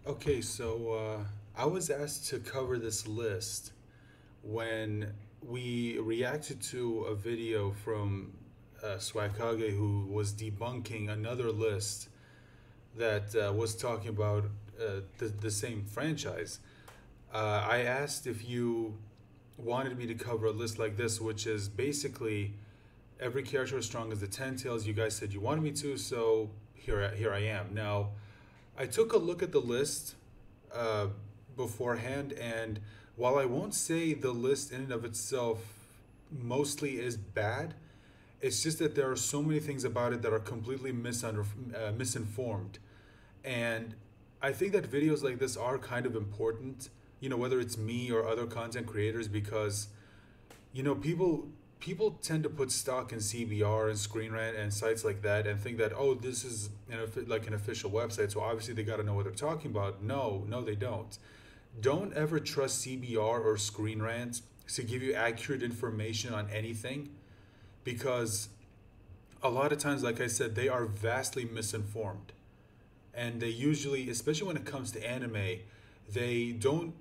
Okay, so I was asked to cover this list when we reacted to a video from Swakage, who was debunking another list that was talking about the same franchise. I asked if you wanted me to cover a list like this, which is basically every character as strong as the Ten Tails. You guys said you wanted me to, so here I am. Now, I took a look at the list uh, beforehand, and while I won't say the list in and of itself mostly is bad, it's just that there are so many things about it that are completely misinformed. And I think that videos like this are kind of important, whether it's me or other content creators, because people tend to put stock in CBR and Screen Rant and sites like that and think that, oh, this is like an official website, so obviously they got to know what they're talking about. No, they don't. Don't ever trust CBR or Screen Rant to give you accurate information on anything, because a lot of times, like I said, they are vastly misinformed. And they usually, especially when it comes to anime, they don't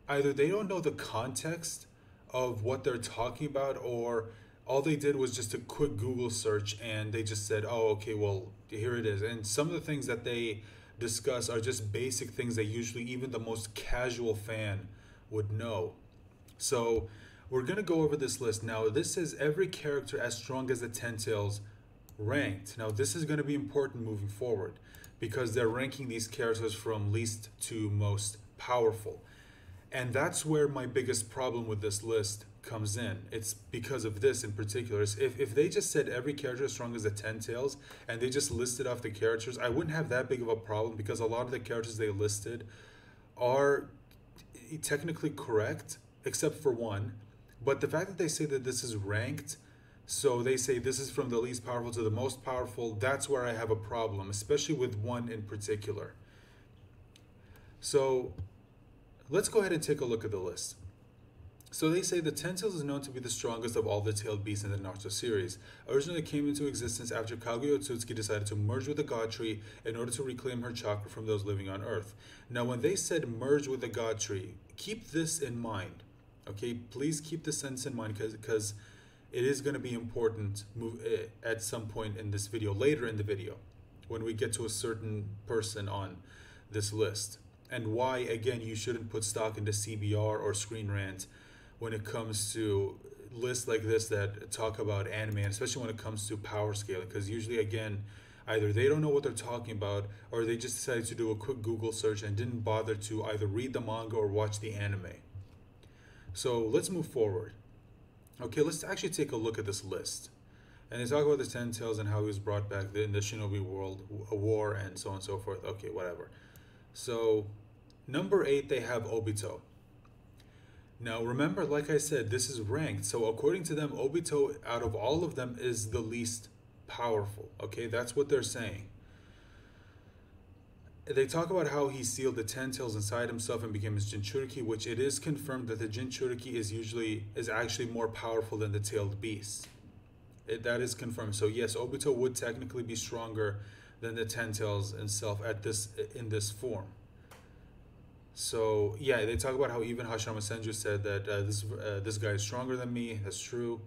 either they don't know the context of what they're talking about, or all they did was just a quick Google search and they just said, oh, okay, well, here it is. And some of the things that they discuss are just basic things that usually even the most casual fan would know. So we're going to go over this list. Now, this is every character as strong as the Ten Tails ranked. Now, this is going to be important moving forward because they're ranking these characters from least to most powerful. And that's where my biggest problem with this list comes in. It's because of this in particular. If they just said every character as strong as the Ten Tails and they just listed off the characters, I wouldn't have that big of a problem because a lot of the characters they listed are technically correct, except for one. But the fact that they say that this is ranked, so they say this is from the least powerful to the most powerful, that's where I have a problem, especially with one in particular. So let's go ahead and take a look at the list. So they say the Ten Tails is known to be the strongest of all the tailed beasts in the Naruto series. Originally it came into existence after Kaguya Otsutsuki decided to merge with the God Tree in order to reclaim her chakra from those living on Earth. Now when they said merge with the God Tree, keep this in mind. Okay, please keep this sentence in mind because it is going to be important at some point in this video, later in the video, when we get to a certain person on this list. And why, again, you shouldn't put stock into CBR or Screen Rant when it comes to lists like this that talk about anime, and especially when it comes to power scaling, because usually, again, either they don't know what they're talking about or they just decided to do a quick Google search and didn't bother to either read the manga or watch the anime. So let's move forward. Okay, let's actually take a look at this list. And they talk about the Ten Tails and how he was brought back in the Shinobi World War and so on and so forth. Okay, whatever. So, number 8, they have Obito. Now, remember, like I said, this is ranked. So, according to them, Obito, out of all of them, is the least powerful. Okay, that's what they're saying. They talk about how he sealed the Ten Tails inside himself and became his Jinchuriki, which it is confirmed that the Jinchuriki is actually more powerful than the tailed beasts. That is confirmed. So yes, Obito would technically be stronger than the Ten Tails himself in this form. So yeah, they talk about how even Hashirama Senju said that this guy is stronger than me. That's true.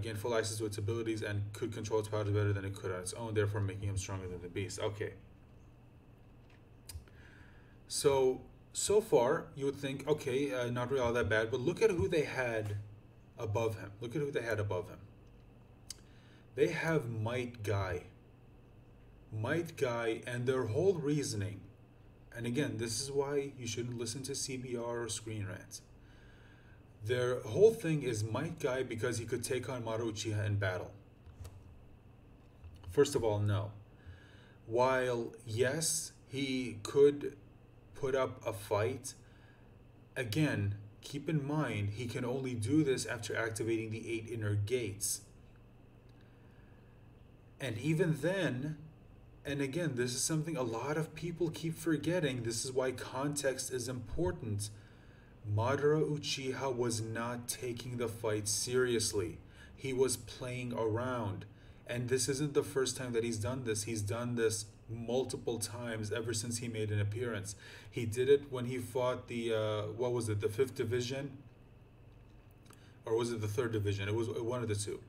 Gained full access to its abilities and could control its powers better than it could on its own, therefore making him stronger than the beast. Okay. So far, you would think, okay, not really all that bad, but look at who they had above him. Look at who they had above him. They have Might Guy. Might Guy, and their whole reasoning, and again, this is why you shouldn't listen to CBR or Screen Rant. Their whole thing is Might Guy because he could take on Madara Uchiha in battle. First of all, no. While, yes, he could put up a fight, again, keep in mind, he can only do this after activating the 8 inner gates. And even then, and again, this is something a lot of people keep forgetting. This is why context is important. Madara Uchiha was not taking the fight seriously. He was playing around. And this isn't the first time that he's done this. He's done this multiple times ever since he made an appearance. He did it when he fought the what was it, the fifth division, or was it the third division? It was one of the two.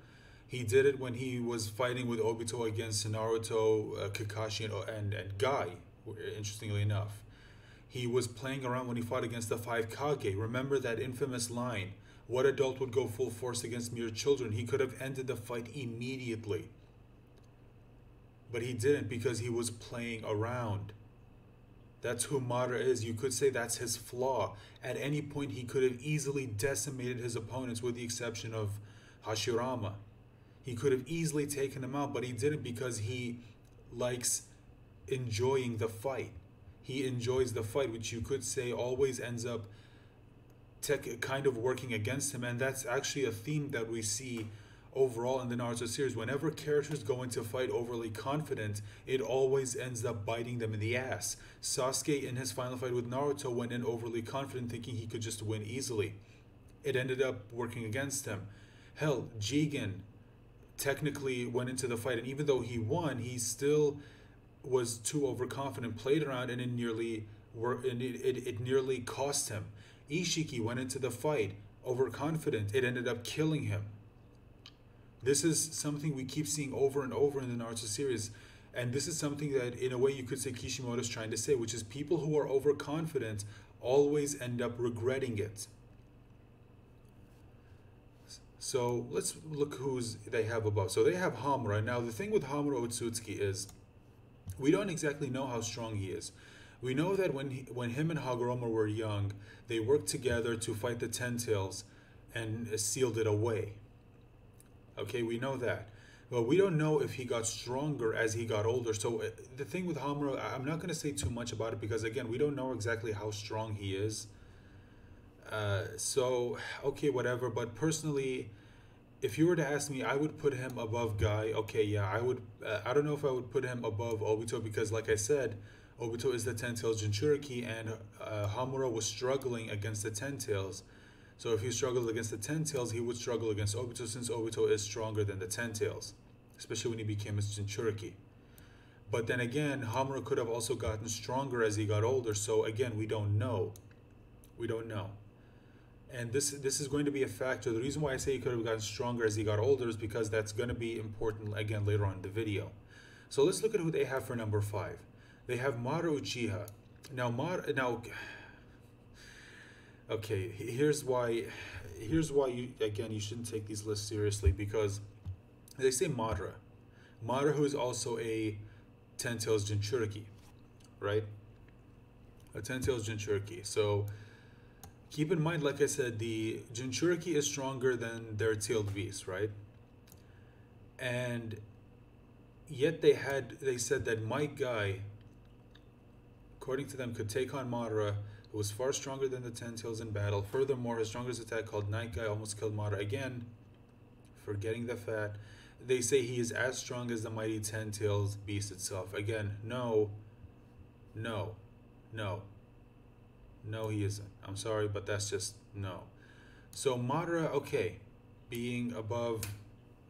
He did it when he was fighting with Obito against Naruto, Kakashi, and Guy. Interestingly enough, he was playing around when he fought against the five Kage. Remember that infamous line: "What adult would go full force against mere children?" He could have ended the fight immediately, but he didn't because he was playing around. That's who Madara is. You could say that's his flaw. At any point, he could have easily decimated his opponents, with the exception of Hashirama. He could have easily taken him out, but he didn't because he likes enjoying the fight. He enjoys the fight, which you could say always ends up kind of working against him. And that's actually a theme that we see overall in the Naruto series. Whenever characters go into fight overly confident, it always ends up biting them in the ass. Sasuke, in his final fight with Naruto, went in overly confident, thinking he could just win easily. It ended up working against him. Hell, Jigen technically went into the fight, and even though he won, he still was too overconfident, played around, and it nearly cost him. Ishiki went into the fight overconfident. It ended up killing him. This is something we keep seeing over and over in the Naruto series, and this is something that, in a way, you could say Kishimoto is trying to say, which is people who are overconfident always end up regretting it. So let's look who's they have above. So they have Hamura. Now the thing with Hamura Otsutsuki is we don't exactly know how strong he is. We know that when him and Hagoromo were young, they worked together to fight the Ten Tails and sealed it away. Okay, we know that. But we don't know if he got stronger as he got older. So the thing with Hamura, I'm not going to say too much about it because, again, we don't know exactly how strong he is. So, okay, whatever. But personally, if you were to ask me, I would put him above Guy. Okay, yeah, I would. I don't know if I would put him above Obito because, like I said, Obito is the Ten Tails Jinchuriki, and Hamura was struggling against the Ten Tails. So if he struggled against the Ten Tails, he would struggle against Obito, since Obito is stronger than the Ten Tails, especially when he became his Jinchuriki. But then again, Hamura could have also gotten stronger as he got older. So again, we don't know. We don't know. And this is going to be a factor. The reason why I say he could have gotten stronger as he got older is because that's going to be important, again, later on in the video. So let's look at who they have for number 5. They have Madara Uchiha. Now, okay, here's why you shouldn't take these lists seriously, because they say Madara, who is also a Ten Tails Jinchuriki, right? A Ten Tails Jinchuriki. So keep in mind, like I said, the Jinchuriki is stronger than their tailed beast, right? And yet they said that Might Guy, according to them, could take on Madara, who was far stronger than the Ten Tails in battle. Furthermore, his strongest attack, called Night Guy, almost killed Madara. Again, forgetting the fact, they say he is as strong as the mighty Ten Tails beast itself. Again, no, he isn't. I'm sorry, but that's just no. So Madara, okay, being above,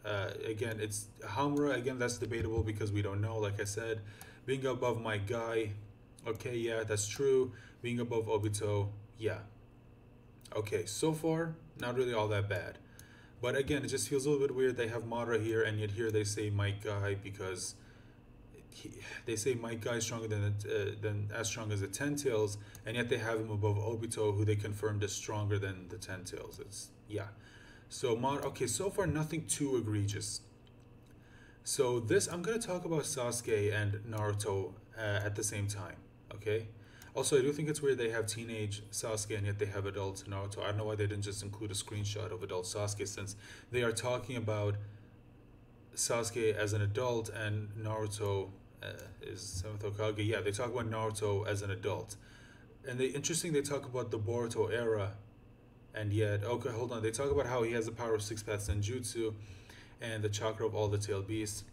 again, it's Hamura. Again, that's debatable because we don't know. Like I said, being above my guy, okay, yeah, that's true. Being above Obito, yeah. Okay, so far, not really all that bad. But again, it just feels a little bit weird. They have Madara here, and yet here they say Might Guy because they say Might Guy is stronger than as strong as the Ten Tails, and yet they have him above Obito, who they confirmed is stronger than the Ten Tails. It's yeah. So okay, so far nothing too egregious. So this, I'm gonna talk about Sasuke and Naruto at the same time. Okay. Also, I do think it's weird they have teenage Sasuke and yet they have adult Naruto. I don't know why they didn't just include a screenshot of adult Sasuke, since they are talking about Sasuke as an adult and Naruto is 7th Hokage. Yeah, they talk about Naruto as an adult. And interesting, they talk about the Boruto era, and yet, okay, hold on. They talk about how he has the power of 6 path Senjutsu and the chakra of all the tailed beasts.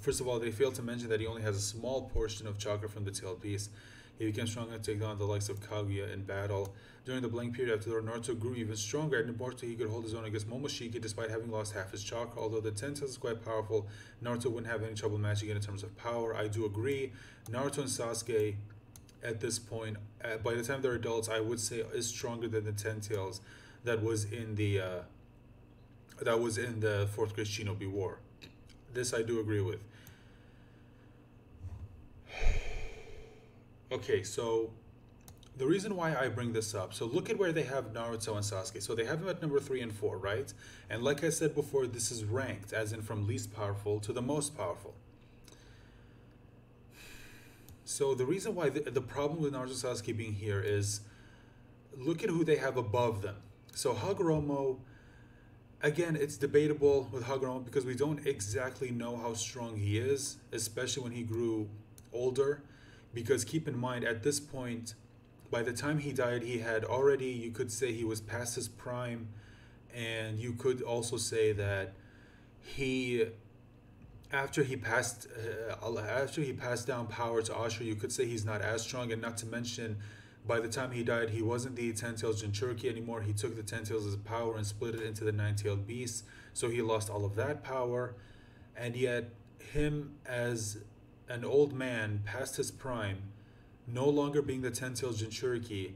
First of all, they fail to mention that he only has a small portion of chakra from the tailed beast. He became strong enough to take on the likes of Kaguya in battle. During the blank period after Naruto grew even stronger, and in Naruto he could hold his own against Momoshiki despite having lost half his chakra. Although the Ten Tails is quite powerful, Naruto wouldn't have any trouble matching it in terms of power. I do agree. Naruto and Sasuke, at this point, by the time they're adults, I would say is stronger than the Ten Tails that was in the fourth grade Shinobi War. This I do agree with. Okay, so the reason why I bring this up, so look at where they have Naruto and Sasuke. So they have them at number 3 and 4, right? And like I said before, this is ranked, as in from least powerful to the most powerful. So the reason why the problem with Naruto and Sasuke being here is, look at who they have above them. So Hagoromo, again, it's debatable with Hagoromo because we don't exactly know how strong he is, especially when he grew older. Because keep in mind, at this point, by the time he died, he had already, you could say he was past his prime. And you could also say that after he passed down power to Ashura, you could say he's not as strong. And not to mention, by the time he died, he wasn't the Ten-Tailed Jinchuriki anymore. He took the Ten-Tails as power and split it into the Nine-Tailed Beast. So he lost all of that power. And yet, him as an old man past his prime, no longer being the Ten-Tailed Jinchuriki,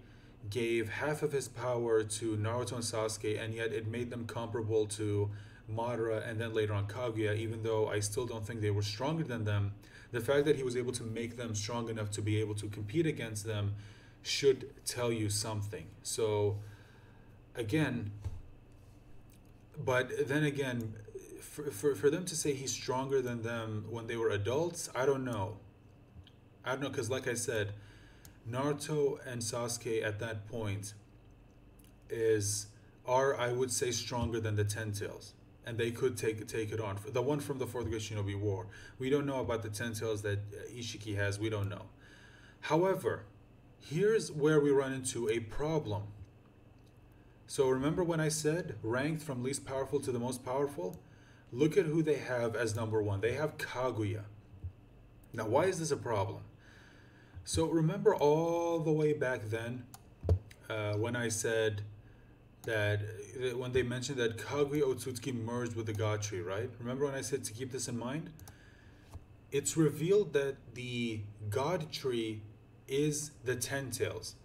gave half of his power to Naruto and Sasuke, and yet it made them comparable to Madara and then later on Kaguya, even though I still don't think they were stronger than them. The fact that he was able to make them strong enough to be able to compete against them should tell you something. So, again, but then again, for them to say he's stronger than them when they were adults, I don't know. Because like I said, Naruto and Sasuke at that point are I would say stronger than the Ten Tails, and they could take it on. The one from the fourth grade Shinobi War. We don't know about the Ten Tails that Ishiki has. We don't know. However, here's where we run into a problem. So remember when I said ranked from least powerful to the most powerful? Look at who they have as number 1. They have Kaguya. Now, why is this a problem? So remember all the way back then when I said that when they mentioned that Kaguya Otsutsuki merged with the God Tree, right? Remember when I said to keep this in mind? It's revealed that the God Tree is the Ten Tails.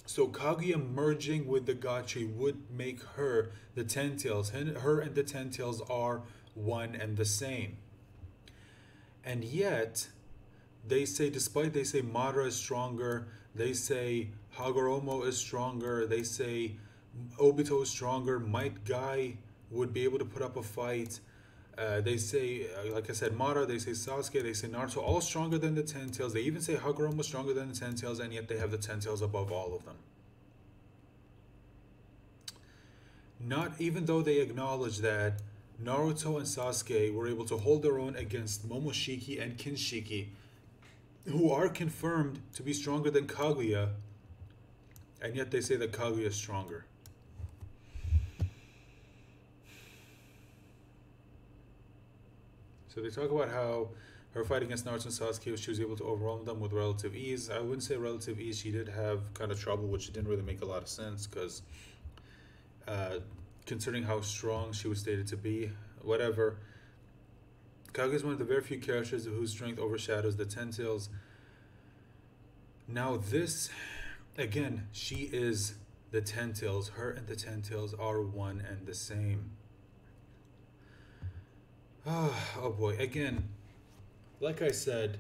So Kaguya merging with the God Tree would make her the Ten Tails. Her and the Ten Tails are one and the same. And yet, they say Madara is stronger, they say Hagoromo is stronger, they say Obito is stronger, Might Guy would be able to put up a fight. They say, like I said, Madara, they say Sasuke, they say Naruto, all stronger than the Ten Tails. They even say Hagoromo is stronger than the Ten Tails, and yet they have the Ten Tails above all of them. Not even though they acknowledge that Naruto and Sasuke were able to hold their own against Momoshiki and Kinshiki, who are confirmed to be stronger than Kaguya, and yet they say that Kaguya is stronger. So they talk about how her fight against Naruto and Sasuke, she was able to overwhelm them with relative ease. I wouldn't say relative ease. She did have kind of trouble, which didn't really make a lot of sense because considering how strong she was stated to be, whatever. Kaguya is one of the very few characters whose strength overshadows the Ten Tails. Now this, again, she is the Ten Tails. Her and the Ten Tails are one and the same. Oh boy, again, like I said,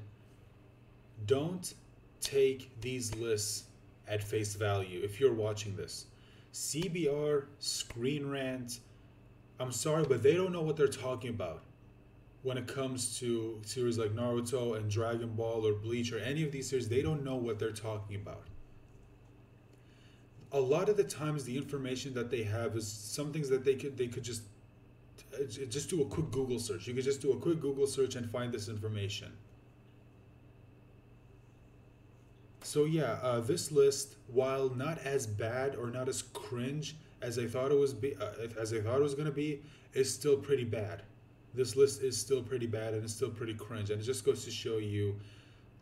don't take these lists at face value if you're watching this. CBR, Screen Rant, I'm sorry, but they don't know what they're talking about when it comes to series like Naruto and Dragon Ball or Bleach or any of these series. They don't know what they're talking about. A lot of the times the information that they have is some things that they could just do a quick Google search. You could just do a quick Google search and find this information. So yeah, this list, while not as bad or not as cringe as I thought it was going to be, is still pretty bad. This list is still pretty bad and it's still pretty cringe, and it just goes to show you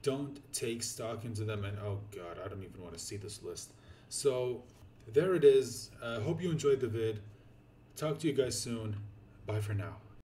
don't take stock into them. And oh god, I don't even want to see this list. So there it is. Hope you enjoyed the vid. Talk to you guys soon. Bye for now.